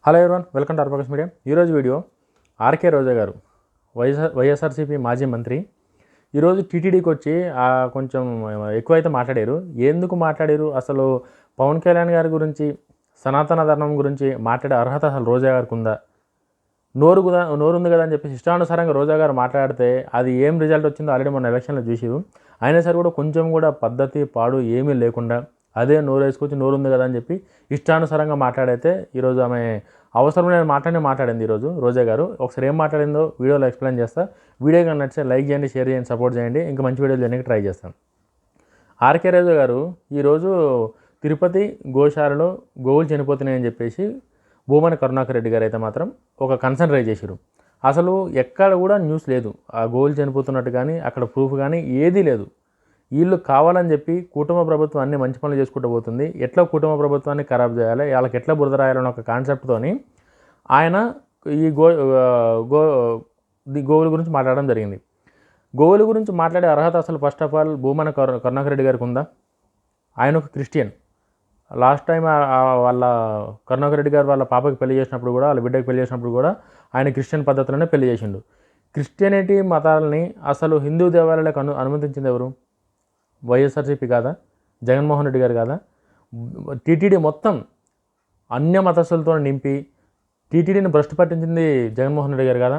Hello everyone, welcome to అర్బకస్ media. ఈరోజు video RK Roja గారు వైఎస్ఆర్సీపీ మాజీ మంత్రి ఈరోజు టీటీడీకి వచ్చి కొంచెం ఎక్కువైతే మాట్లాడారు. ఎందుకు మాట్లాడారు? అసలు పవన్ కళ్యాణ్ గారి గురించి, సనాతన ధర్మం గురించి మాట్లాడే అర్హత అసలు రోజా గారికి ఉందా? నోరుంది కదా అని చెప్పేసి ఇష్టానుసారంగా రోజా గారు మాట్లాడితే అది ఏం రిజల్ట్ వచ్చిందో ఆల్రెడీ మన ఎలక్షన్లో చూసిరు. అయినా సరే కూడా కొంచెం కూడా పద్ధతి పాడు ఏమీ లేకుండా అదే నోరు వేసుకొచ్చి నోరుంది కదా అని చెప్పి ఇష్టానుసారంగా మాట్లాడైతే ఈరోజు ఆమె అవసరమైన మాట్లాడింది ఈరోజు రోజా గారు. ఒకసారి ఏం మాట్లాడిందో వీడియోలో ఎక్స్ప్లెయిన్ చేస్తా. వీడియో కానీ నచ్చితే లైక్ చేయండి, షేర్ చేయండి, సపోర్ట్ చేయండి. ఇంకా మంచి వీడియోలు చేయడానికి ట్రై చేస్తాను. ఆర్కే రోజా గారు ఈరోజు తిరుపతి గోశాలలో గోవులు చనిపోతున్నాయని చెప్పేసి భూమన కరుణాకర్ రెడ్డి గారు అయితే మాత్రం ఒక కన్సర్న్ రైజ్ చేశారు. అసలు ఎక్కడ కూడా న్యూస్ లేదు ఆ గోవులు చనిపోతున్నట్టు కానీ అక్కడ ప్రూఫ్ కానీ ఏదీ లేదు. వీళ్ళు కావాలని చెప్పి కుటుంబ ప్రభుత్వం అన్ని మంచి పనులు చేసుకుంటూ పోతుంది, ఎట్లా కుటుంబ ప్రభుత్వాన్ని ఖరాబ్ చేయాలి, వాళ్ళకి ఎట్లా బురద రాయాలని ఒక కాన్సెప్ట్తోని ఆయన ఈ గోవుల గురించి మాట్లాడడం జరిగింది. గోవుల గురించి మాట్లాడే అర్హత అసలు first of all Bhumana Karunakar Reddy గారికి ఉందా? ఆయన ఒక క్రిస్టియన్. లాస్ట్ టైం వాళ్ళ కరుణాకర్ రెడ్డి గారు వాళ్ళ పాపకి పెళ్లి చేసినప్పుడు కూడా, వాళ్ళ బిడ్డకి పెళ్లి చేసినప్పుడు కూడా ఆయన క్రిస్టియన్ పద్ధతిలోనే పెళ్లి చేసిండు. క్రిస్టియనిటీ మతాలని అసలు హిందూ దేవాలయాలకు అనుమతించింది ఎవరు? వైఎస్ఆర్సీపీ కాదా? జగన్మోహన్ రెడ్డి గారు కాదా? టీటీడీ మొత్తం అన్య మతస్థులతో నింపి టీటీడీని భ్రష్టు పట్టించింది జగన్మోహన్ రెడ్డి గారు కాదా?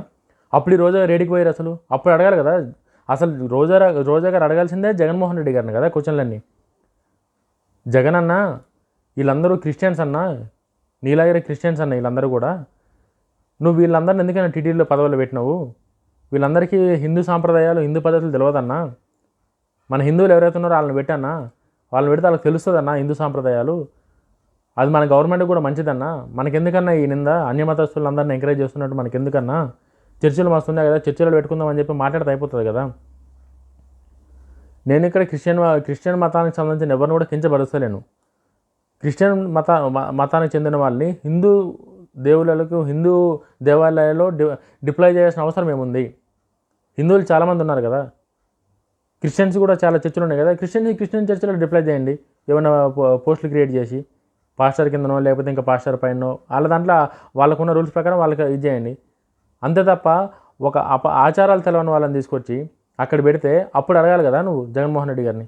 అప్పుడు ఈ రోజా రెడీకి పోయారు. అప్పుడు అడగాలి కదా. అసలు రోజా గారు అడగాల్సిందే జగన్మోహన్ రెడ్డి గారిని కదా క్వశ్చన్లన్నీ. జగన్ అన్న వీళ్ళందరూ క్రిస్టియన్స్ అన్న, నీలాగిరే క్రిస్టియన్స్ అన్న వీళ్ళందరూ కూడా, నువ్వు వీళ్ళందరిని ఎందుకైనా టీటీడీలో పదవులు పెట్టినావు? వీళ్ళందరికీ హిందూ సాంప్రదాయాలు, హిందూ పద్ధతులు తెలియదన్నా. మన హిందువులు ఎవరైతే ఉన్నారో వాళ్ళని పెట్టన్నా, వాళ్ళని పెడితే వాళ్ళకి తెలుస్తుందన్నా హిందూ సాంప్రదాయాలు. అది మన గవర్నమెంట్ కూడా మంచిదన్నా. మనకెందుకన్నా ఈ నింద? అన్యమతస్తులందరినీ ఎంకరేజ్ చేస్తున్నట్టు మనకెందుకన్నా? చర్చలు మస్తున్నాయి కదా, చర్చలు పెట్టుకుందామని చెప్పి మాట్లాడితే అయిపోతుంది కదా. నేను ఇక్కడ క్రిస్టియన్ మతానికి సంబంధించిన ఎవరిని కూడా కించపరుస్తలేను. క్రిస్టియన్ మతానికి చెందిన వాళ్ళని హిందూ దేవుళ్ళకు, హిందూ దేవాలయాల్లో డిప్లాయ్ చేయాల్సిన అవసరం ఏముంది? హిందువులు చాలామంది ఉన్నారు కదా, క్రిస్టియన్స్ కూడా చాలా చర్చలు ఉన్నాయి కదా. క్రిస్టియన్ చర్చలో డిప్లాయ్ చేయండి. ఏమైనా పోస్టులు క్రియేట్ చేసి పాస్టర్ కిందనో లేకపోతే ఇంకా పాస్టర్ పైనో వాళ్ళ దాంట్లో వాళ్ళకున్న రూల్స్ ప్రకారం వాళ్ళకి ఇది చేయండి. అంతే తప్ప ఒక ఆచారాలు తెలవని వాళ్ళని తీసుకొచ్చి అక్కడ పెడితే అప్పుడు అడగాలి కదా నువ్వు జగన్మోహన్ రెడ్డి గారిని.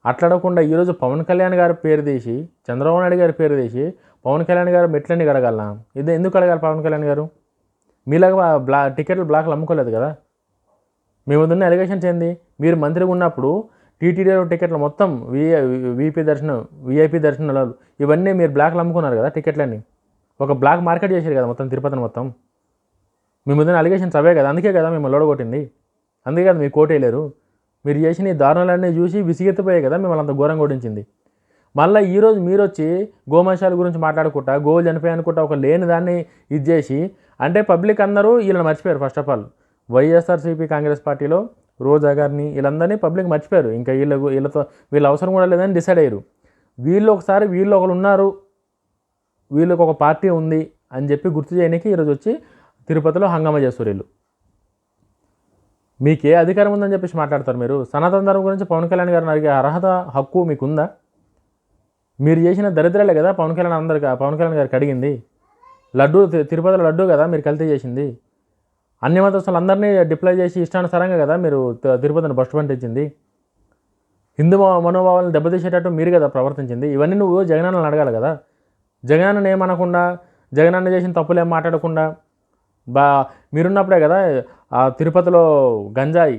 అట్లా అడగకుండా ఈరోజు పవన్ కళ్యాణ్ గారి పేరు తీసి, చంద్రబాబు నాయుడు గారి పేరు తీసి పవన్ కళ్యాణ్ గారు మెట్లన్నీ అడగాలనా? ఇది ఎందుకు అడగాలి పవన్ కళ్యాణ్ గారు? మీలాగా టికెట్లు బ్లాక్లు అమ్ముకోలేదు కదా. మేము ఉన్న ఎలిగేషన్స్ ఏంది? మీరు మంత్రిగా ఉన్నప్పుడు టీటీడీలో టికెట్లు మొత్తం విఐపీ దర్శనాలు ఇవన్నీ మీరు బ్లాక్లు అమ్ముకున్నారు కదా టికెట్లన్నీ. ఒక బ్లాక్ మార్కెట్ చేశారు కదా మొత్తం తిరుపతిని మొత్తం. మీ ముందున్న అలిగేషన్స్ అవే కదా. అందుకే కదా మిమ్మల్ని లోడగొట్టింది. అందుకే కదా మీరు కోటేయలేరు. మీరు చేసిన ఈ దారుణాలన్నీ చూసి విసిగెత్తిపోయాయి కదా మిమ్మల్ని అంత ఘోరంగా ఓడించింది. మళ్ళీ ఈరోజు మీరు వచ్చి గోమాంసాల గురించి మాట్లాడుకుంటా, గోవులు చనిపోయానుకుంటా ఒక లేని దాన్ని ఇది చేసి, అంటే పబ్లిక్ అందరూ వీళ్ళని మర్చిపోయారు. First of all YSRCP Congress పార్టీలో రోజా గారిని వీళ్ళందరినీ పబ్లిక్ మర్చిపోయారు. ఇంకా వీళ్ళ అవసరం కూడా లేదని డిసైడ్ అయ్యారు. వీళ్ళు ఒకరు ఉన్నారు, వీళ్ళకి ఒక పార్టీ ఉంది అని చెప్పి గుర్తు చేయడానికి ఈరోజు వచ్చి తిరుపతిలో హంగామా చేస్తారు. వీళ్ళు మీకే అధికారం ఉందని చెప్పేసి మాట్లాడతారు మీరు. సనాతన ధర్మం గురించి పవన్ కళ్యాణ్ గారిని అడిగే అర్హత, హక్కు మీకుందా? మీరు చేసిన దరిద్రాలే కదా పవన్ కళ్యాణ్ గారికి అడిగింది. లడ్డు, తిరుపతిలో లడ్డు కదా మీరు కల్తీ చేసింది. అన్యమతస్తులు అందరినీ డిప్లాయ్ చేసి ఇష్టానుసారంగా కదా మీరు తిరుపతిని భ్రష్టు పట్టించింది. హిందూ మనోభావాలను దెబ్బతీసేటట్టు మీరు కదా ప్రవర్తించింది. ఇవన్నీ నువ్వు జగనన్నను అడగాలి కదా. జగనన్నను ఏమనకుండా, జగనన్న చేసిన తప్పులు ఏం మాట్లాడకుండా మీరున్నప్పుడే కదా ఆ తిరుపతిలో గంజాయి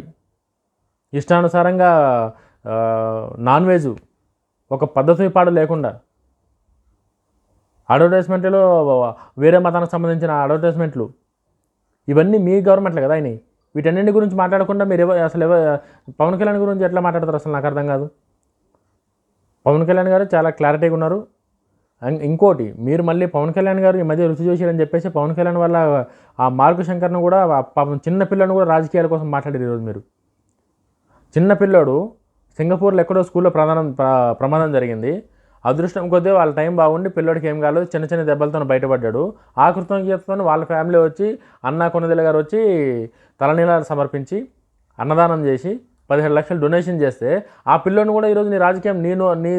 ఇష్టానుసారంగా, నాన్ వెజ్ ఒక పద్ధతి పాడు లేకుండా, అడ్వర్టైజ్మెంట్లో వేరే మతానికి సంబంధించిన అడ్వర్టైజ్మెంట్లు, ఇవన్నీ మీ గవర్నమెంట్లో కదా అయినాయి. వీటన్నింటి గురించి మాట్లాడకుండా మీరు పవన్ కళ్యాణ్ గురించి ఎట్లా మాట్లాడతారు అసలు నాకు అర్థం కాదు. పవన్ కళ్యాణ్ గారు చాలా క్లారిటీగా ఉన్నారు. ఇంకోటి, మీరు మళ్ళీ పవన్ కళ్యాణ్ గారు ఈ మధ్య రుచి చూసారని చెప్పేసి పవన్ కళ్యాణ్ వల్ల ఆ మార్కు శంకర్ను కూడా, పాపం చిన్న పిల్లని కూడా రాజకీయాల కోసం మాట్లాడారు ఈరోజు మీరు. చిన్న పిల్లోడు సింగపూర్లో ఎక్కడో స్కూల్లో ప్రమాదం జరిగింది. అదృష్టం కొద్దీ వాళ్ళ టైం బాగుండి పిల్లోడికి ఏం కాలేదు, చిన్న చిన్న దెబ్బలతో బయటపడ్డాడు. ఆ కృతజ్ఞతతో వాళ్ళ ఫ్యామిలీ వచ్చి అన్నా కొనదెల గారు వచ్చి తలనీలాలు సమర్పించి అన్నదానం చేసి 17 లక్షలు డొనేషన్ చేస్తే ఆ పిల్లోని కూడా ఈరోజు నీ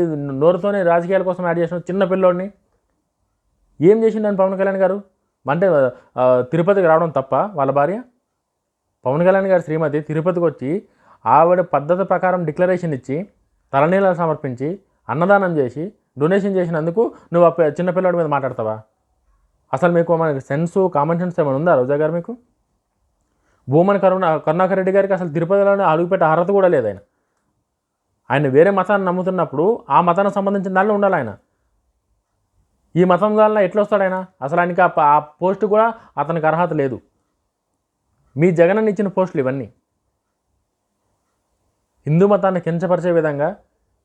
నోరుతోనే రాజకీయాల కోసం యాడ్ చేసిన చిన్న పిల్లోడిని ఏం చేసిండని పవన్ కళ్యాణ్ గారు? అంటే తిరుపతికి రావడం తప్ప వాళ్ళ భార్య? పవన్ కళ్యాణ్ గారి శ్రీమతి తిరుపతికి వచ్చి ఆవిడ పద్ధతి ప్రకారం డిక్లరేషన్ ఇచ్చి తలనీళ్ళు సమర్పించి అన్నదానం చేసి డొనేషన్ చేసినందుకు నువ్వు చిన్నపిల్లడి మీద మాట్లాడతావా? అసలు మీకు మనకి సెన్సు కామన్ సెన్స్ ఏమైనా ఉందా రోజా గారు మీకు? భూమన కరుణాకర్ రెడ్డి గారికి అసలు తిరుపతిలోనే అడుగుపెట్టే అర్హత కూడా లేదు. ఆయన వేరే మతాన్ని నమ్ముతున్నప్పుడు ఆ మతానికి సంబంధించిన దానిలో ఉండాలి ఆయన. ఈ మతం దానిలో ఎట్లా వస్తాడు ఆయన? అసలు ఆయనకి ఆ పోస్ట్ కూడా అతనికి అర్హత లేదు. మీ జగన్ ఇచ్చిన పోస్టులు ఇవన్నీ హిందూ మతాన్ని కించపరిచే విధంగా,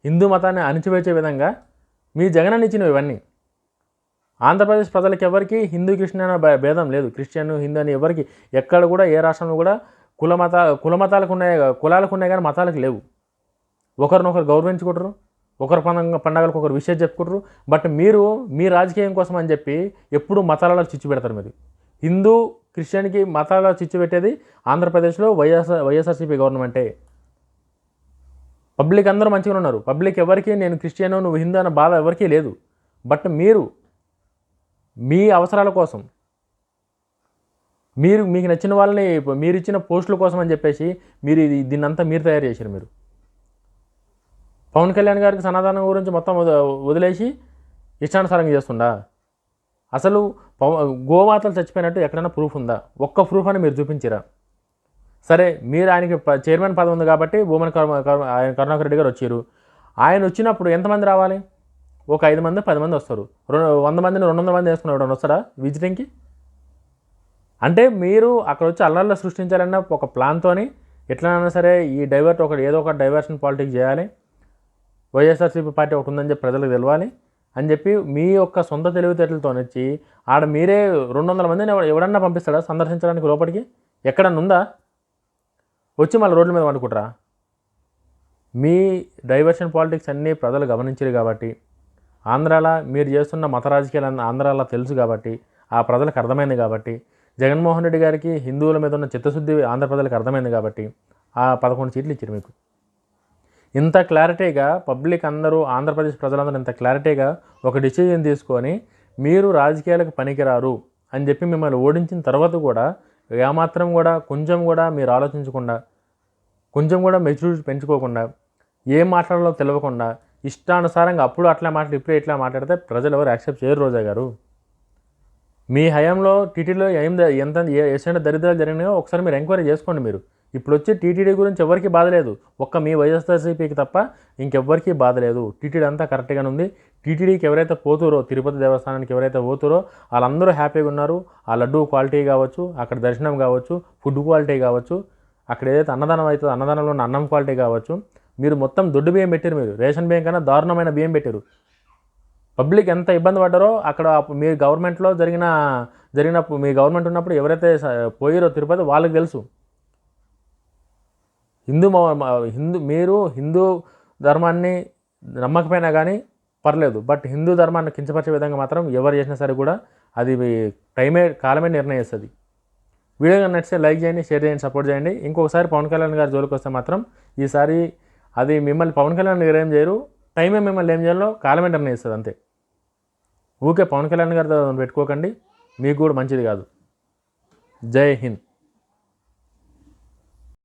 హిందూ మతాన్ని అణిచివేసే విధంగా మీ జగన్ ఇచ్చినవి ఇవన్నీ. ఆంధ్రప్రదేశ్ ప్రజలకు ఎవరికి హిందూ క్రిస్టియన్ అనే భేదం లేదు. క్రిస్టియన్ హిందూ అని ఎవరికి ఎక్కడ కూడా ఏ రాష్ట్రంలో కూడా కులమతాలకు ఉన్నాయి, కులాలకు ఉన్నాయి కానీ మతాలకు లేవు. ఒకరినొకరు గౌరవించుకుంటారు, ఒకరి పండగలకు ఒకరు విషయం చెప్పుకుంటారు. బట్ మీరు మీ రాజకీయం కోసం అని చెప్పి ఎప్పుడు మతాలలో చిచ్చు పెడతారు. మీరు హిందూ క్రిస్టియన్కి మతాలలో చిచ్చు పెట్టేది ఆంధ్రప్రదేశ్లో వైఎస్ఆర్సీపీ గవర్నమెంటే. పబ్లిక్ అందరూ మంచిగా ఉన్నారు. పబ్లిక్ ఎవరికి నేను క్రిస్టియన్ నువ్వు హిందూ అన్న బాధ ఎవరికీ లేదు. బట్ మీరు మీ అవసరాల కోసం, మీకు నచ్చిన వాళ్ళని మీరు ఇచ్చిన పోస్టుల కోసం అని చెప్పేసి మీరు దీన్నంతా మీరు తయారు చేశారు. మీరు పవన్ కళ్యాణ్ గారికి సనాతనం గురించి మొత్తం వదిలేసి ఇష్టానుసారంగా చేస్తుండా? అసలు గోమాతలు చచ్చిపోయినట్టు ఎక్కడైనా ప్రూఫ్ ఉందా? ఒక్క ప్రూఫ్ అని మీరు చూపించిరా? సరే, మీరు ఆయనకి చైర్మన్ పదవి ఉంది కాబట్టి భూమన కరుణాకర్ రెడ్డి గారు వచ్చారు. ఆయన వచ్చినప్పుడు ఎంతమంది రావాలి? ఒక 5 మంది 10 మంది వస్తారు. 100 మందిని 200 మంది వేసుకున్నాడు వస్తాడా విజిటింగ్కి? అంటే మీరు అక్కడ వచ్చి అల్లర్లు సృష్టించాలన్న ఒక ప్లాన్తోని ఎట్లైనా సరే ఈ ఏదో ఒక డైవర్షన్ పాలిటిక్స్ చేయాలి, వైఎస్ఆర్సీపీ పార్టీ ఒకటి ఉందని చెప్పి ప్రజలకు తెలవాలి అని చెప్పి మీ యొక్క సొంత తెలివితేటలతో వచ్చి ఆడ మీరే 200 మందిని ఎవడన్నా పంపిస్తాడా సందర్శించడానికి లోపలికి? ఎక్కడన్నా ఉందా? వచ్చి మళ్ళీ రోడ్ల మీద వండుకుంటారా? మీ డైవర్షన్ పాలిటిక్స్ అన్నీ ప్రజలు గమనించారు కాబట్టి, ఆంధ్రాలో మీరు చేస్తున్న మత రాజకీయాలు ఆంధ్రాలో తెలుసు కాబట్టి, ఆ ప్రజలకు అర్థమైంది కాబట్టి, జగన్మోహన్ రెడ్డి గారికి హిందువుల మీద ఉన్న చిత్తశుద్ధి ఆంధ్ర ప్రజలకు అర్థమైంది కాబట్టి ఆ 11 సీట్లు ఇచ్చారు మీకు. ఇంత క్లారిటీగా పబ్లిక్ అందరూ, ఆంధ్రప్రదేశ్ ప్రజలందరూ ఇంత క్లారిటీగా ఒక డిసిజన్ తీసుకొని మీరు రాజకీయాలకు పనికిరారు అని చెప్పి మిమ్మల్ని ఓడించిన తర్వాత కూడా ఏమాత్రం కూడా కొంచెం కూడా మీరు ఆలోచించకుండా, కొంచెం కూడా మెచ్యూరిటీ పెంచుకోకుండా, ఏం మాట్లాడాలో తెలియకుండా ఇష్టానుసారంగా అప్పుడు అట్లా మాట్లాడి ఇప్పుడు ఇట్లా మాట్లాడితే ప్రజలు ఎవరు యాక్సెప్ట్ చేయరు. రోజా గారు, మీ హయాంలో టీటీడీలో ఎటువంటి దరిద్రాలు జరిగినాయో ఒకసారి మీరు ఎంక్వైరీ చేసుకోండి. మీరు ఇప్పుడు వచ్చి టీటీడీ గురించి ఎవరికి బాధ లేదు, ఒక్క మీ వైఎస్ఆర్సీపీకి తప్ప ఇంకెవ్వరికీ బాధ లేదు. టీటీడీ అంతా కరెక్ట్గానే ఉంది. టీటీడీకి ఎవరైతే పోతురో, తిరుపతి దేవస్థానానికి ఎవరైతే పోతురో వాళ్ళందరూ హ్యాపీగా ఉన్నారు. ఆ లడ్డు క్వాలిటీ కావచ్చు, అక్కడ దర్శనం కావచ్చు, ఫుడ్ క్వాలిటీ కావచ్చు, అక్కడ ఏదైతే అన్నదానం అవుతుందో అన్నదానంలో ఉన్న అన్నం క్వాలిటీ కావచ్చు. మీరు మొత్తం దొడ్డు బియ్యం పెట్టారు. మీరు రేషన్ బియ్యం కన్నా దారుణమైన బియ్యం పెట్టారు. పబ్లిక్ ఎంత ఇబ్బంది పడ్డారో అక్కడ మీ గవర్నమెంట్లో జరిగినప్పుడు మీ గవర్నమెంట్ ఉన్నప్పుడు ఎవరైతే పోయారో తిరుపతి వాళ్ళకి తెలుసు. మీరు హిందూ ధర్మాన్ని నమ్మకపోయినా కానీ పర్లేదు, బట్ హిందూ ధర్మాన్ని కించపరిచే విధంగా మాత్రం ఎవరు చేసినా సరే కూడా అది కాలమే నిర్ణయిస్తుంది. వీడియో నచ్చితే లైక్ చేయండి, షేర్ చేయండి, సపోర్ట్ చేయండి. ఇంకొకసారి పవన్ కళ్యాణ్ గారి జోలికి వస్తే మాత్రం ఈసారి అది మిమ్మల్ని పవన్ కళ్యాణ్ గారు ఏం చేయరు, టైమే మిమ్మల్ని ఏం చేయాలో కాలమే నిర్ణయిస్తుంది అంతే. ఊకే పవన్ కళ్యాణ్ గారితో పెట్టుకోకండి, మీకు కూడా మంచిది కాదు. జై హింద్.